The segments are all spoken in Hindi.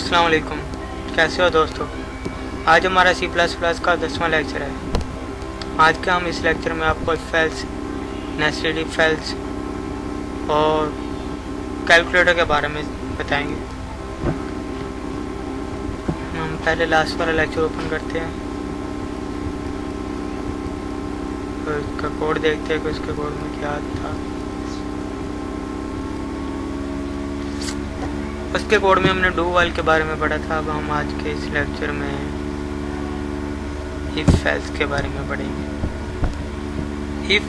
अस्सलाम वालेकुम, कैसे हो दोस्तों। आज हमारा C++ का 10वां लेक्चर है। आज के हम इस लेक्चर में आपको if else, nested if else और कैलकुलेटर के बारे में बताएंगे। हम पहले लास्ट वाला लेक्चर ओपन करते हैं और इसका कोड देखते हैं कि उसके कोड में क्या था। उसके कोड में हमने डू वाइल के बारे में पढ़ा था। अब हम आज के इस लेक्चर में इफ एल्स के बारे में पढ़ेंगे। इफ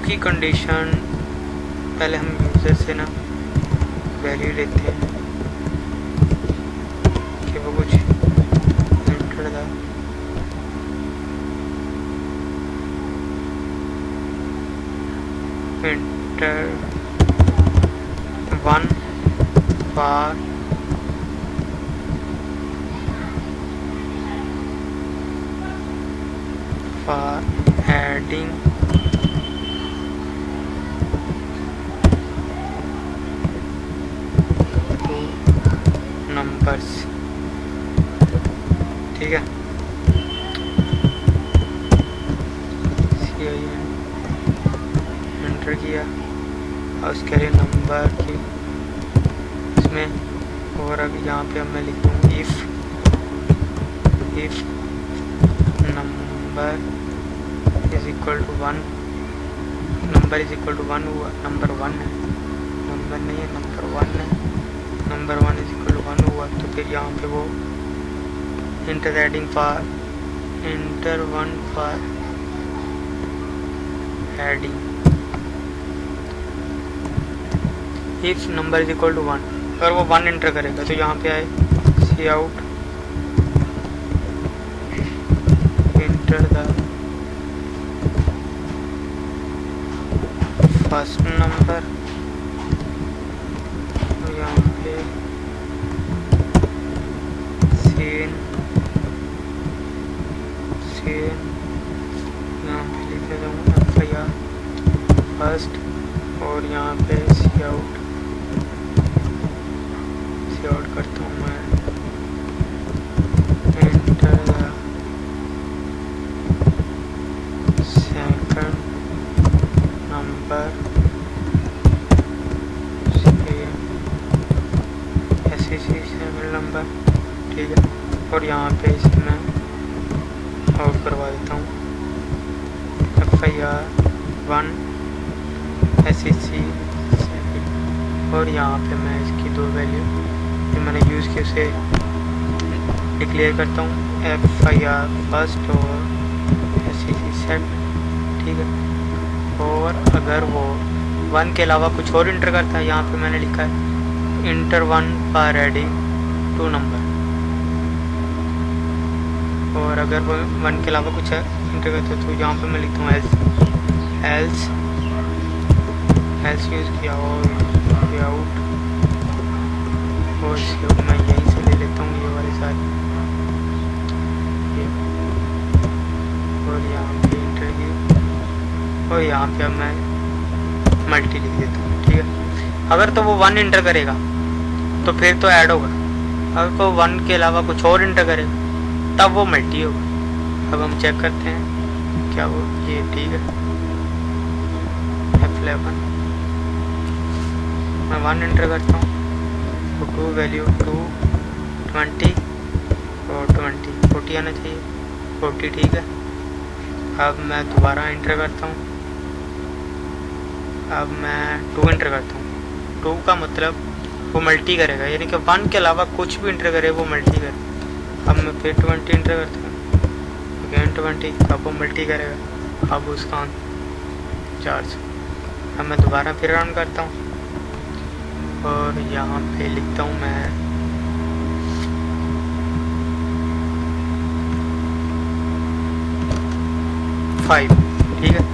की कंडीशन, पहले हम यूजर से ना वैल्यू लेते हैं कि वो कुछ एंटर था। Enter 1 for adding two numbers। ठीक है, एंटर किया और उसके लिए नंबर की इसमें, और अब यहाँ पे मैं लिखूँ if number is equal to 1, number is equal to 1 हुआ, नंबर 1 है, नंबर नहीं है, नंबर 1 है, नंबर 1 इज इक्वल टू 1 हुआ, तो फिर यहाँ पे वो enter adding for, enter 1 for adding if number is equal to 1। अगर वो 1 एंटर करेगा तो यहाँ पे आए see out enter the first number, यहाँ पे सीन यहाँ पे लिख देता हूँ FIR फर्स्ट, और यहाँ पे सी आउट करता हूँ मैं enter the second number, second number. ठीक है, और यहाँ पे इसमें आउट करवा देता हूँ FIR 1 SEC, और यहाँ पे मैं इसकी दो वैल्यू जो मैंने यूज़ की उसे डिक्लेयर करता हूँ FIR फर्स्ट और SEC सेकंड। ठीक है, और अगर वो 1 के अलावा कुछ और इंटर करता है, यहाँ पे मैंने लिखा है इंटर 1 फॉर एडिंग 2 नंबर, और अगर वो 1 के अलावा कुछ इंटर करता है तो यहाँ पे मैं लिखता हूँ एल्स यूज़ किया और आउट, और इसके मैं यहीं से ले लेता हूँ ये वाली सारी, और यहाँ पे इंटर की, और यहाँ पे अब मैं मल्टी लिख देता हूँ। ठीक है, अगर तो वो 1 इंटर करेगा तो फिर तो ऐड होगा, अगर वो 1 के अलावा कुछ और इंटर करेगा तब वो मल्टी होगा। अब हम चेक करते हैं क्या वो ये ठीक है। F11 मैं 1 इंटर करता हूँ, तो 2 वैल्यू 2 20 और 40 आना चाहिए, 40। ठीक है, अब मैं दोबारा इंटर करता हूँ, अब मैं 2 इंटर करता हूँ। 2 का मतलब वो मल्टी करेगा, यानी कि 1 के अलावा कुछ भी इंटर करे वो मल्टी करे। अब मैं फिर 20 इंटर करता हूँ, अगेन 20, अब वो मल्टी करेगा, अब उसका 400। अब मैं दोबारा फिर रन करता हूँ, और यहाँ पे लिखता हूँ मैं फाइव। ठीक है,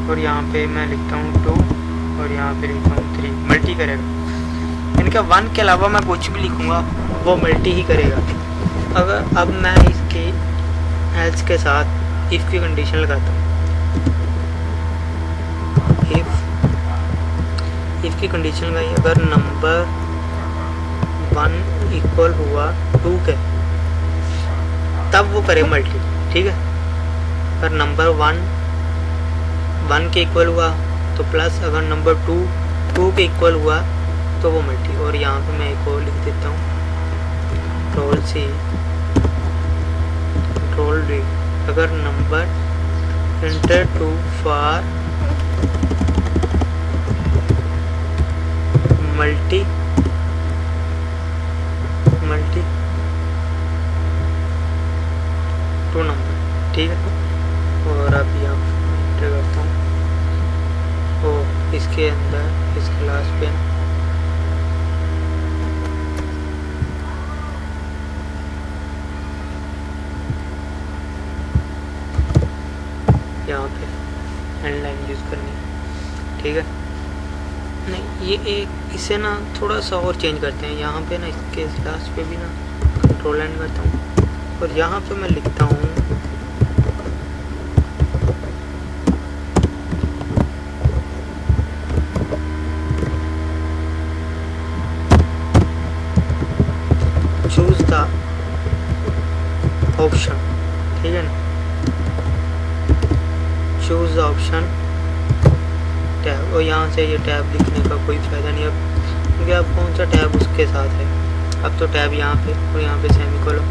और यहाँ पे मैं लिखता हूँ 2, और यहाँ पे लिखता हूँ 3, मल्टी करेगा, यानी कि 1 के अलावा मैं कुछ भी लिखूँगा वो मल्टी ही करेगा। अगर अब मैं इसके एल्स के साथ इफ़ की कंडीशन लगाता हूँ, इफ़ की कंडीशन लगाई, अगर नंबर 1 इक्वल हुआ 2 के, तब वो करे मल्टी, ठीक है। अगर नंबर 1 के इक्वल हुआ तो प्लस, अगर नंबर 2 के इक्वल हुआ तो वो मल्टी। और यहाँ पे मैं एक और लिख देता हूँ, Ctrl+C Ctrl+D। अगर number inter 2 for multi 2 number, ठीक है। और अब यहाँ एंटर करता हूँ, ओ इसके अंदर इस क्लास पे यहाँ पे एंड लाइन यूज़ करनी है, ठीक है। नहीं, ये एक इसे ना थोड़ा सा और चेंज करते हैं। यहाँ पे ना इसके लास्ट पे भी ना कंट्रोल एंड करता हूँ और यहाँ पे मैं लिखता हूँ चूज द ऑप्शन, ठीक है ना। चूज द ऑप्शन टैब, और यहाँ से ये टैब लिखने का कोई फ़ायदा नहीं अब, क्योंकि अब कौन सा टैब उसके साथ है। अब तो टैब यहाँ पे और यहाँ पे सेमीकोलन।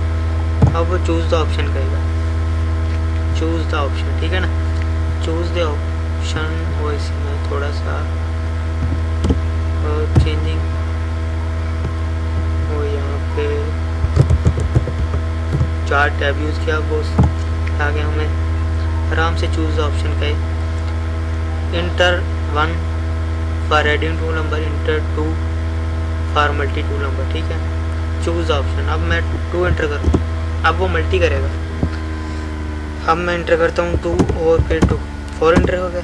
अब वो चूज़ द ऑप्शन कहेगा, चूज़ द ऑप्शन, ठीक है ना। चूज़ द ऑप्शन, और इसमें थोड़ा सा और चेंजिंग, वो यहाँ पे 4 टैब यूज़ किया, वो आगे हमें आराम से चूज़ द ऑप्शन कहे। Inter 1 for adding 2 number, inter 2 for multi 2 number, ठीक है। चूज़ द ऑप्शन, अब मैं 2 एंटर करूँ, अब वो मल्टी करेगा। अब मैं एंटर करता हूँ 2 और फिर 2, 4 एंटर हो गया।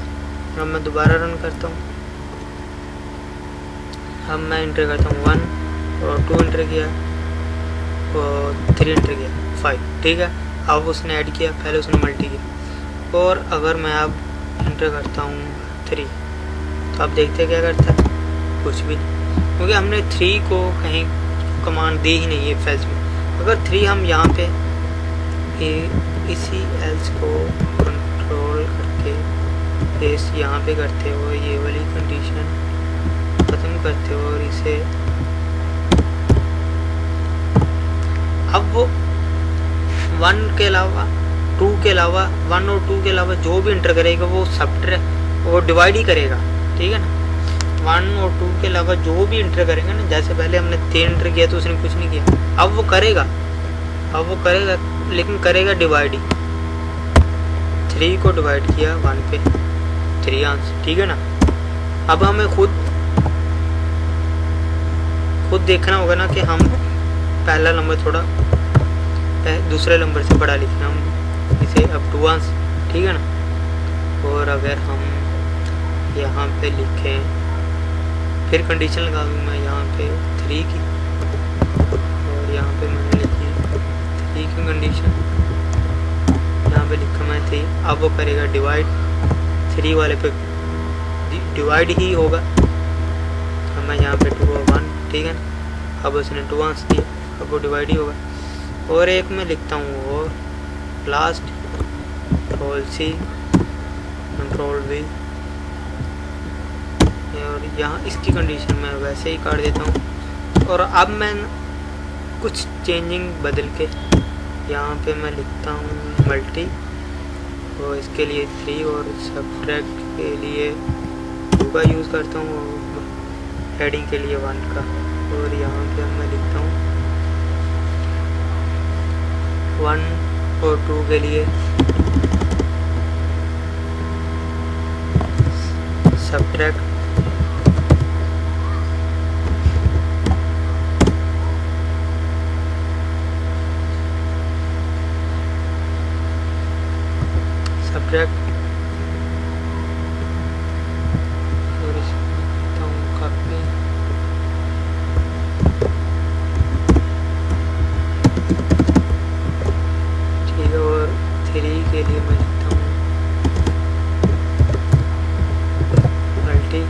अब मैं दोबारा रन करता हूँ, अब मैं एंटर करता हूँ 1 और 2 एंटर किया और 3 एंटर किया, 5, ठीक है। अब उसने ऐड किया, पहले उसने मल्टी किया। और अगर मैं अब एंटर करता हूँ 3, तो आप देखते क्या करता है, कुछ भी नहीं, क्योंकि हमने 3 को कहीं कमांड दी ही नहीं है फेल्स में। अगर 3 हम यहाँ पे इसी एल्स को कंट्रोल करके इस यहाँ पे करते हो, ये वाली कंडीशन ख़त्म करते हो और इसे, अब वो 1 के अलावा 2 के अलावा 1 और 2 के अलावा जो भी एंटर करेगा वो वो डिवाइड ही करेगा, ठीक है ना। 1 और 2 के अलावा जो भी एंटर करेंगे ना, जैसे पहले हमने 3 एंटर किया तो उसने कुछ नहीं किया, अब वो करेगा लेकिन करेगा डिवाइड ही। 3 को डिवाइड किया 1 पे, 3 आंसर, ठीक है ना। अब हमें खुद देखना होगा ना कि हम पहला नंबर थोड़ा दूसरे नंबर से बड़ा लिखना, हम इसे अब 2 आंसर, ठीक है ना। और अगर हम यहाँ पे लिखें, फिर कंडीशन लगा दूँ मैं यहाँ पे 3 की, और यहाँ पे मैंने लिखी 3 की कंडीशन, यहाँ पे लिखा मैं 3। अब वो करेगा डिवाइड, 3 वाले पे डिवाइड ही होगा, तो मैं यहाँ पे 2 और 1, ठीक है ना। अब उसने 2 आंसर दिया, अब वो डिवाइड ही होगा। और एक मैं लिखता हूँ और लास्ट, Ctrl+C Ctrl+V, और यहाँ इसकी कंडीशन मैं वैसे ही काट देता हूँ। और अब मैं कुछ चेंजिंग बदल के यहाँ पे मैं लिखता हूँ मल्टी, और इसके लिए 3 और सब्ट्रैक्ट के लिए 2 का यूज़ करता हूँ, और हेडिंग के लिए 1 का। और यहाँ पे मैं लिखता हूँ 1 और 2 के लिए सब्ट्रैक्ट, और इसमें कॉपी, ठीक है। और 3 के लिए मैं लिखता हूँ मल्टी,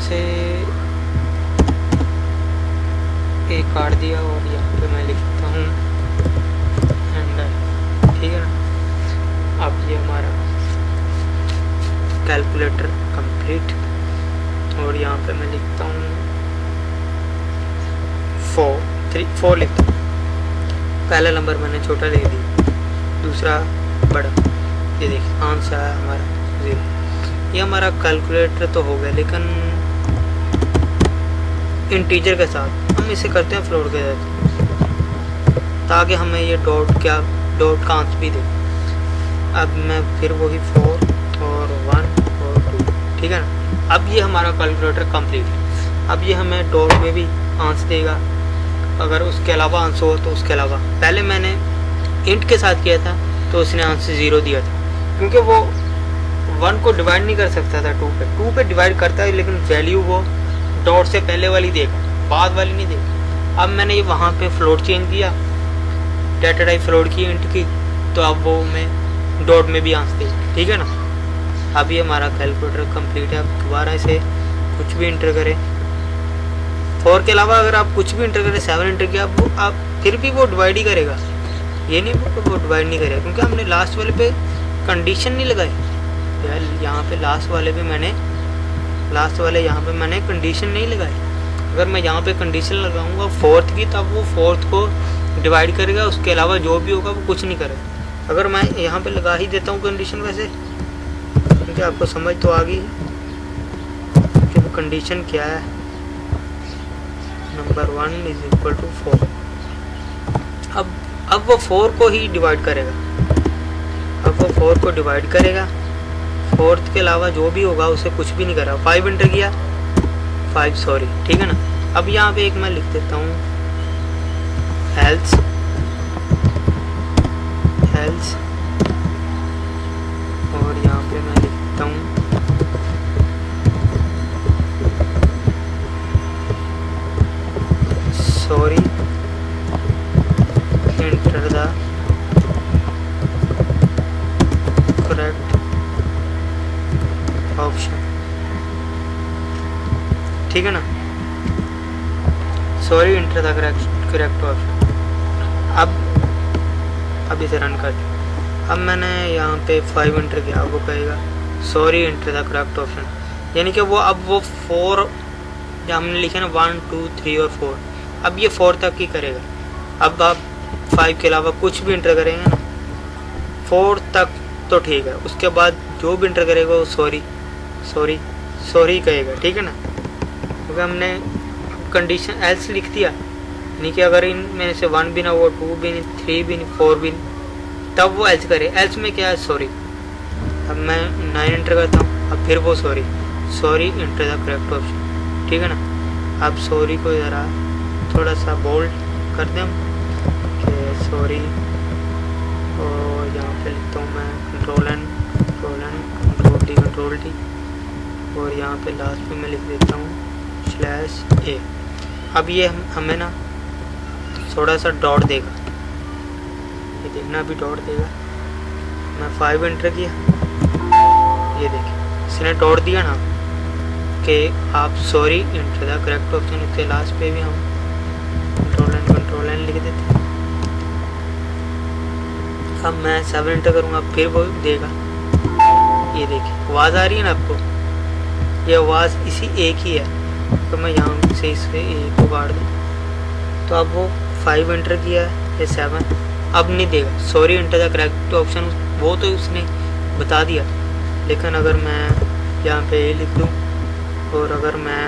से एक काट दिया और यहाँ पे मैं लिखता हूँ हैंडल, ठीक है ना। अब ये हमारा कैलकुलेटर कंप्लीट, और यहाँ पे मैं लिखता हूँ 4 लिखता हूँ। पहला नंबर मैंने छोटा लिख दिया, दूसरा बड़ा, ये देखिए आंसर आया हमारा 0। ये हमारा कैलकुलेटर तो हो गया, लेकिन इंटीजर के साथ हम इसे करते हैं फ्लोट के साथ, ताकि हमें ये डॉट का आंसर भी दे। अब मैं फिर वही 4 और 1 और 2, ठीक है ना। अब ये हमारा कैलकुलेटर कंप्लीट है। अब ये हमें डॉट में भी आंसर देगा, अगर उसके अलावा आंसर हो तो उसके अलावा। पहले मैंने इंट के साथ किया था तो उसने आंसर 0 दिया था, क्योंकि वो 1 को डिवाइड नहीं कर सकता था 2 पे डिवाइड करता है, लेकिन वैल्यू वो डॉट से पहले वाली देगा, बाद वाली नहीं देगा। अब मैंने ये वहाँ पे फ्लोट चेंज किया, डाटा टाइप फ्लोट की इंट की, तो अब वो मैं डॉट में भी आंसर देगा, ठीक है ना। अब ये हमारा कैलकुलेटर कंप्लीट है। अब दोबारा इसे कुछ भी इंटर करें, 4 के अलावा अगर आप कुछ भी इंटर करें, 7 इंटर किया, वो आप फिर भी वो डिवाइड ही करेगा, ये नहीं वो डिवाइड नहीं करेगा, क्योंकि हमने लास्ट वाले पे कंडीशन नहीं लगाई। यार यहाँ पे लास्ट वाले यहाँ पे मैंने कंडीशन नहीं लगाई। अगर मैं यहाँ पे कंडीशन लगाऊंगा 4th की, तब वो 4th को डिवाइड करेगा, उसके अलावा जो भी होगा वो कुछ नहीं करेगा। अगर मैं यहाँ पे लगा ही देता हूँ कंडीशन, वैसे क्योंकि आपको समझ तो आ गई कि वो कंडीशन क्या है। Number 1 is equal to 4। अब वो 4 को ही डिवाइड करेगा, अब वो 4 को डिवाइड करेगा, 4th के अलावा जो भी होगा उसे कुछ भी नहीं करा। 5 इंटर किया, 5 सॉरी, ठीक है ना। अब यहाँ पे एक मैं लिख देता हूँ एल्स, और यहाँ पे मैं लिखता हूँ sorry enter the correct option, ठीक है ना। Sorry enter the correct option. अब इसे रन कर दिया। अब मैंने यहाँ पे 5 इंटर किया, वो कहेगा sorry enter the correct option, यानी कि वो अब वो 4 जो हमने लिखे ना 1 2 3 और 4, अब ये 4 तक ही करेगा। अब आप 5 के अलावा कुछ भी इंटर करेंगे ना 4 तक तो ठीक है, उसके बाद जो भी इंटर करेगा वो सॉरी कहेगा, ठीक है ना। क्योंकि हमने कंडीशन एल्स लिख दिया, यानी कि अगर इन में से 1 भी ना हो, 2 भी नहीं, 3 भी नहीं, 4 भी नहीं, तब वो एल्स करे। एल्स में क्या है सॉरी। अब मैं 9 इंटर करता हूँ, अब फिर वो sorry enter the correct option, ठीक है ना। अब सॉरी को ज़रा थोड़ा सा बोल्ड कर दें कि सॉरी, और यहाँ पे लिखता हूँ मैं कंट्रोल डी, और यहाँ पे लास्ट में मैं लिख देता हूँ /a। अब ये हमें ना थोड़ा सा डॉट देगा, ये देखना अभी डॉट देगा। मैं 5 इंटर किया, ये देखिए इसने डॉट दिया ना कि आप sorry enter the correct option. इसके लास्ट पे भी हम कंट्रोल एन लिख देते हैं। अब मैं 7 इंटर करूँगा, फिर वो देगा, ये देखिए आवाज़ आ रही है ना आपको, ये आवाज़ इसी एक ही है, तो मैं यहाँ से इसे एक को काट दूँ। तो अब वो 5 इंटर किया है, ये 7 अब नहीं देगा sorry enter the correct option, वो तो उसने बता दिया। लेकिन अगर मैं यहाँ पे ए लिख दूँ, और अगर मैं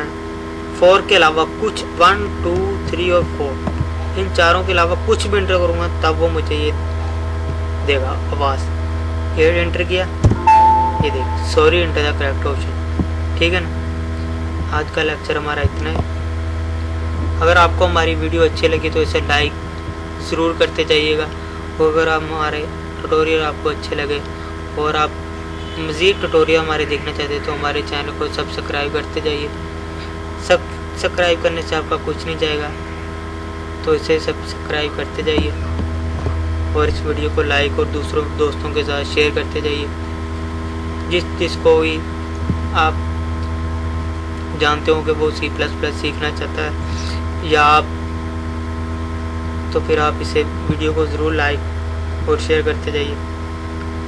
4 के अलावा कुछ 1 2 3 और 4 इन चारों के अलावा कुछ भी इंटर करूँगा, तब वो मुझे ये देगा आवाज़। 8 इंटर किया, ये देख sorry enter the correct option, ठीक है ना। आज का लेक्चर हमारा इतना है। अगर आपको हमारी वीडियो अच्छी लगी तो इसे लाइक ज़रूर करते जाइएगा, और अगर हमारे ट्यूटोरियल आपको अच्छे लगे और आप मज़ीद ट्यूटोरियल हमारे देखना चाहते हैं तो हमारे चैनल को सब्सक्राइब करते जाइए। सब्सक्राइब करने से आपका कुछ नहीं जाएगा, तो इसे सब्सक्राइब करते जाइए, और इस वीडियो को लाइक और दूसरों दोस्तों के साथ शेयर करते जाइए, जिसको भी आप जानते हो कि वो C++ सीखना चाहता है या आप, तो फिर आप इसे वीडियो को ज़रूर लाइक और शेयर करते जाइए।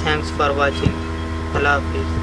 Thanks for watching. अल्लाह हाफिज़।